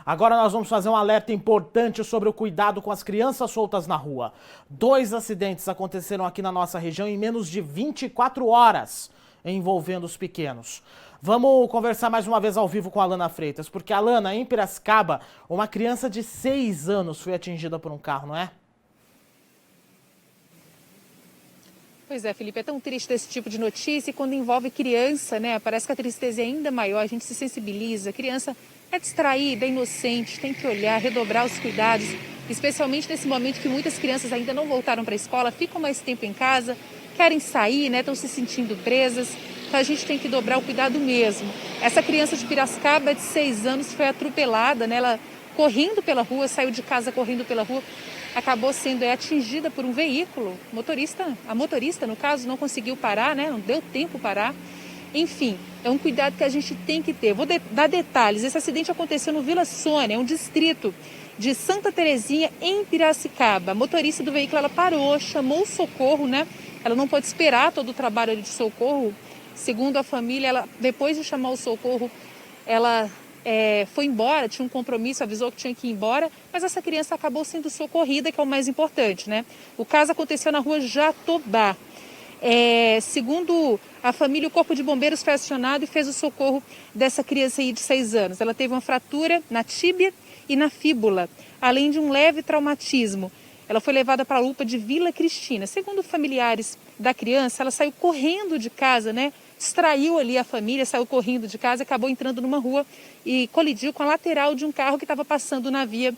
Agora nós vamos fazer um alerta importante sobre o cuidado com as crianças soltas na rua. 2 acidentes aconteceram aqui na nossa região em menos de 24 horas, envolvendo os pequenos. Vamos conversar mais uma vez ao vivo com a Alana Freitas, porque, Alana, em Piracicaba, uma criança de 6 anos foi atingida por um carro, não é? Pois é, Felipe, é tão triste esse tipo de notícia e quando envolve criança, né, parece que a tristeza é ainda maior, a gente se sensibiliza, a criança é distraída, é inocente, tem que olhar, redobrar os cuidados, especialmente nesse momento que muitas crianças ainda não voltaram para a escola, ficam mais tempo em casa, querem sair, né, estão se sentindo presas, então a gente tem que dobrar o cuidado mesmo. Essa criança de Piracicaba, de 6 anos, foi atropelada, né, ela correndo pela rua, saiu de casa correndo pela rua, acabou sendo atingida por um veículo. A motorista, no caso, não conseguiu parar, né? Não deu tempo parar. Enfim, é um cuidado que a gente tem que ter. Vou dar detalhes. Esse acidente aconteceu no Vila Sônia, um distrito de Santa Terezinha, em Piracicaba. A motorista do veículo, ela parou, chamou o socorro, né? Ela não pode esperar todo o trabalho de socorro. Segundo a família, ela, depois de chamar o socorro, ela foi embora, tinha um compromisso, avisou que tinha que ir embora, mas essa criança acabou sendo socorrida, que é o mais importante, né? O caso aconteceu na rua Jatobá. Segundo a família, o Corpo de Bombeiros foi acionado e fez o socorro dessa criança aí de 6 anos. Ela teve uma fratura na tíbia e na fíbula, além de um leve traumatismo. Ela foi levada para a UPA de Vila Cristina. Segundo familiares da criança, ela saiu correndo de casa, né? Distraiu ali a família, saiu correndo de casa, acabou entrando numa rua e colidiu com a lateral de um carro que estava passando na via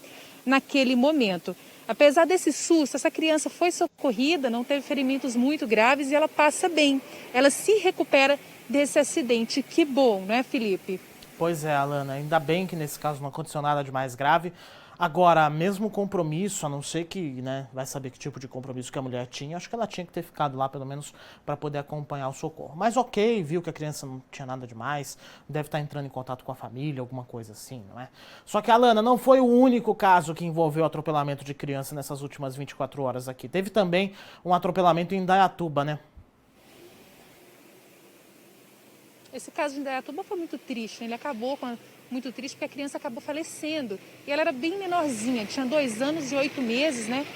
naquele momento. Apesar desse susto, essa criança foi socorrida, não teve ferimentos muito graves e ela passa bem. Ela se recupera desse acidente. Que bom, não é, Felipe? Pois é, Alana, ainda bem que nesse caso não aconteceu nada de mais grave. Agora, mesmo compromisso, a não ser que, né, vai saber que tipo de compromisso que a mulher tinha, acho que ela tinha que ter ficado lá, pelo menos, para poder acompanhar o socorro. Mas ok, viu que a criança não tinha nada demais, deve estar entrando em contato com a família, alguma coisa assim, não é? Só que, Alana, não foi o único caso que envolveu atropelamento de criança nessas últimas 24 horas aqui. Teve também um atropelamento em Indaiatuba, né? Esse caso de Indaiatuba foi muito triste, né? Ele acabou muito triste porque a criança acabou falecendo. E ela era bem menorzinha, tinha 2 anos e 8 meses, né?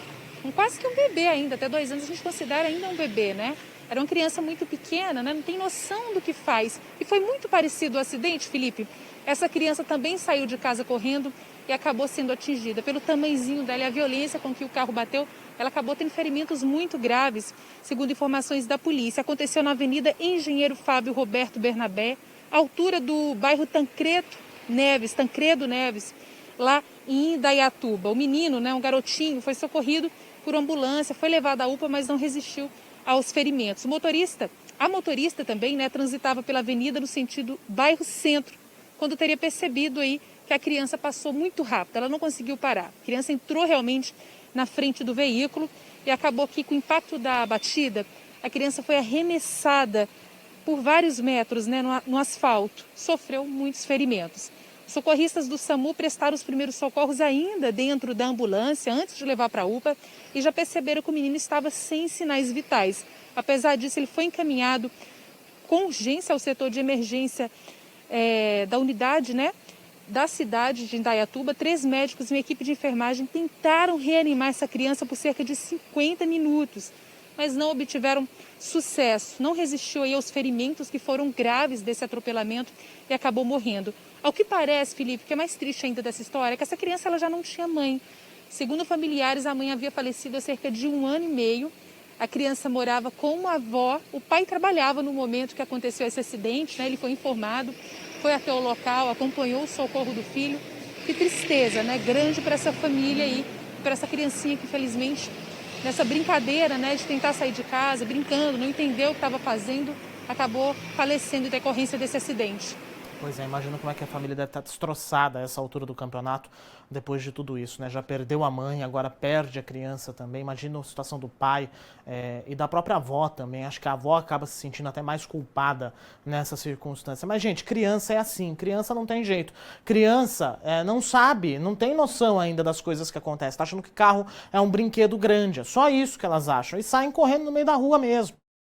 Quase que um bebê ainda, até 2 anos a gente considera ainda um bebê, né? Era uma criança muito pequena, né? Não tem noção do que faz. E foi muito parecido o acidente, Felipe. Essa criança também saiu de casa correndo e acabou sendo atingida pelo tamanhozinho dela e a violência com que o carro bateu. Ela acabou tendo ferimentos muito graves, segundo informações da polícia. Aconteceu na Avenida Engenheiro Fábio Roberto Bernabé, altura do bairro Tancredo Neves, lá em Indaiatuba. O menino, né, um garotinho, foi socorrido por ambulância, foi levado à UPA, mas não resistiu aos ferimentos. A motorista também, né, transitava pela avenida no sentido bairro Centro, quando teria percebido aí que a criança passou muito rápido, ela não conseguiu parar. A criança entrou realmente na frente do veículo e acabou que, com o impacto da batida, a criança foi arremessada por vários metros, né, no asfalto, sofreu muitos ferimentos. Os socorristas do SAMU prestaram os primeiros socorros ainda dentro da ambulância, antes de levar para a UPA, e já perceberam que o menino estava sem sinais vitais. Apesar disso, ele foi encaminhado com urgência ao setor de emergência da unidade, né, da cidade de Indaiatuba. 3 médicos e uma equipe de enfermagem tentaram reanimar essa criança por cerca de 50 minutos, mas não obtiveram sucesso. Não resistiu aí aos ferimentos que foram graves desse atropelamento e acabou morrendo. Ao que parece, Felipe, que é mais triste ainda dessa história, é que essa criança ela já não tinha mãe. Segundo familiares, a mãe havia falecido há cerca de 1 ano e meio. A criança morava com uma avó, o pai trabalhava no momento que aconteceu esse acidente, né? Ele foi informado, foi até o local, acompanhou o socorro do filho. Que tristeza, né? Grande para essa família aí, para essa criancinha que, infelizmente, nessa brincadeira, né, de tentar sair de casa, brincando, não entendeu o que estava fazendo, acabou falecendo em decorrência desse acidente. Pois é, imagino como é que a família deve estar destroçada a essa altura do campeonato, depois de tudo isso, né? Já perdeu a mãe, agora perde a criança também. Imagina a situação do pai e da própria avó também. Acho que a avó acaba se sentindo até mais culpada nessa circunstância. Mas, gente, criança é assim, criança não tem jeito. Criança não sabe, não tem noção ainda das coisas que acontecem. Tá achando que carro é um brinquedo grande, é só isso que elas acham. E saem correndo no meio da rua mesmo.